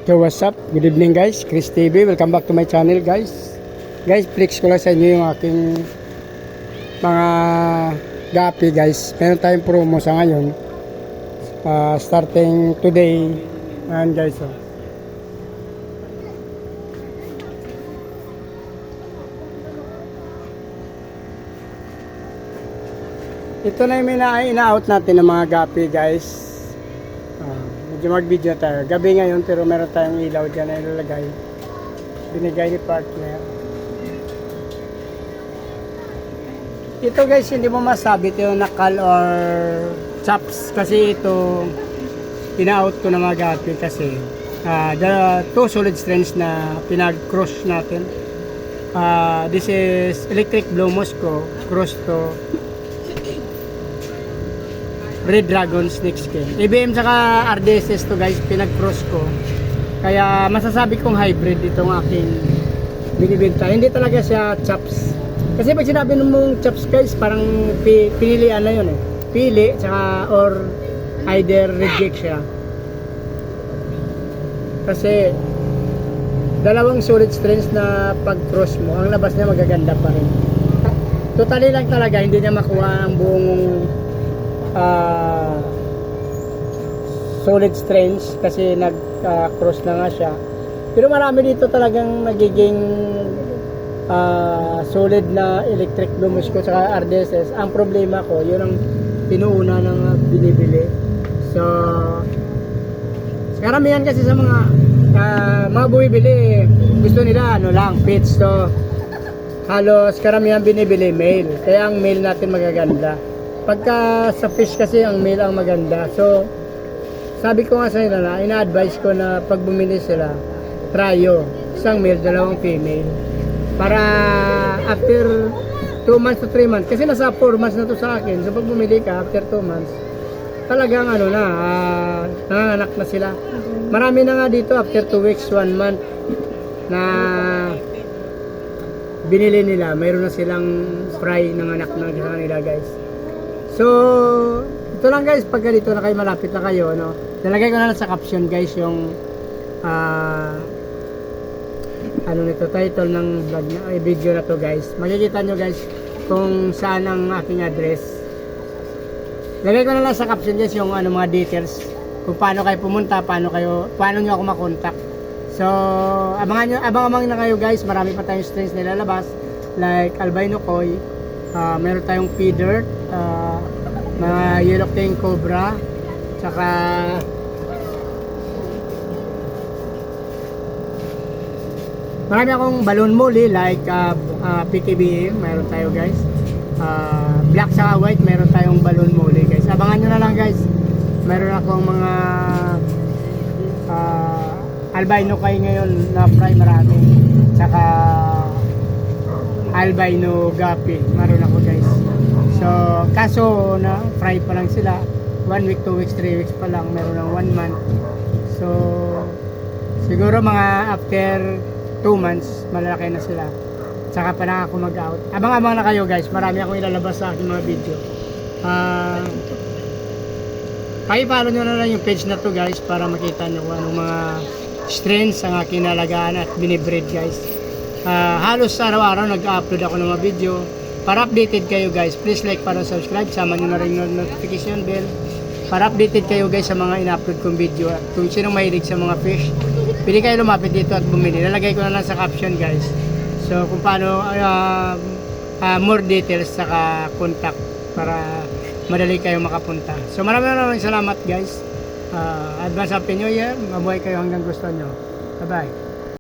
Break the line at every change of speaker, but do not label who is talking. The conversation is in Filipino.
So what's up? Good evening guys, Chris TV. Welcome back to my channel guys. Guys, flex ko lang sa inyo yung aking mga gapi guys. Meron tayong promo sa ngayon. Starting today. Ayan guys. Oh. Ito na yung ina-out natin ng mga gapi guys. Medyo mag-video tayo. Gabi ngayon pero meron tayong ilaw dyan na ilalagay. Binigay ni partner. Ito guys, hindi mo masabi ito yung nakal or chops. Kasi ito, ina-out ko na mga gapi kasi the two solid strands na pinag-cross natin. This is Electric Blue Moscow cross to Red Dragon Snake Skin. EBM saka RDSS to guys, pinag-cross ko. Kaya masasabi kong hybrid itong aking binibenta. Hindi talaga siya chops. Kasi pag sinabi mong chops guys, parang pinilian na yun eh. Pili, saka or either reject siya. Kasi dalawang solid strands na pag-cross mo, ang labas niya magaganda pa rin. Totally lang talaga, hindi niya makuha ang buong solid strands kasi nag-cross na nga siya. Pero marami dito talagang nagiging solid na electric blue Moscow saka RDSS. Ang problema ko, yun ang pinuuna ng binibili. So karamihan kasi sa mga bumibili, gusto nila ano lang, pitch. So halos karamihan binibili male. Kaya ang male natin magaganda. Pagka sa fish kasi ang male ang maganda. So sabi ko nga sa nila na ina-advise ko na pag bumili sila, tryo, isang male, dalawang female, para after 2 months to 3 months, kasi nasa 4 months na to sa akin. So pag bumili ka after 2 months, talagang ano na, nanganak na sila. Marami na nga dito after 2 weeks, 1 month na binili nila, mayroon na silang fry ng anak na sa kanila guys. So ito lang guys, pagka dito na kayo, malapit na kayo, no? Nalagay ko na lang sa caption guys yung ano nito, title ng vlog na, video na to guys. Makikita nyo guys kung saan ang aking address. Lagay ko na lang sa caption guys yung ano, mga details kung paano kayo pumunta, paano nyo ako makontak. So abang-abang na kayo guys. Marami pa tayong strains na lalabas like albino koi, meron tayong feeder, mga yellow king cobra, saka marami akong balloon molly like PKBM, meron tayo guys. Black saka white, meron tayong balloon molly guys. Abangan nyo na lang guys. Meron akong mga albino kay ngayon na fry, marami. Saka albino gapi, meron ako guys. So kaso na fry pa lang sila, 1 week, 2 weeks, 3 weeks pa lang, meron ng 1 month. So siguro mga after 2 months, malalaki na sila. Saka pa lang ako mag-out. Abang-abang na kayo guys. Marami akong ilalabas sa aking mga video. Pakipollow nyo na lang yung page na to guys para makita nyo kung anong mga strains ang aking nalagaan at binibreed guys. Halos araw-araw nag-upload ako ng mga video. Para updated kayo guys, please like, para subscribe. Sama nyo na rin yung notification bell para updated kayo guys sa mga in-upload kong video. At kung sinong mahilig sa mga fish, pwede kayo lumapit dito at bumili. Lalagay ko na lang sa caption guys. So kung paano more details saka contact para madali kayo makapunta. So maraming salamat guys. Advance Happy New Year. Mabuhay kayo hanggang gusto nyo. Bye bye.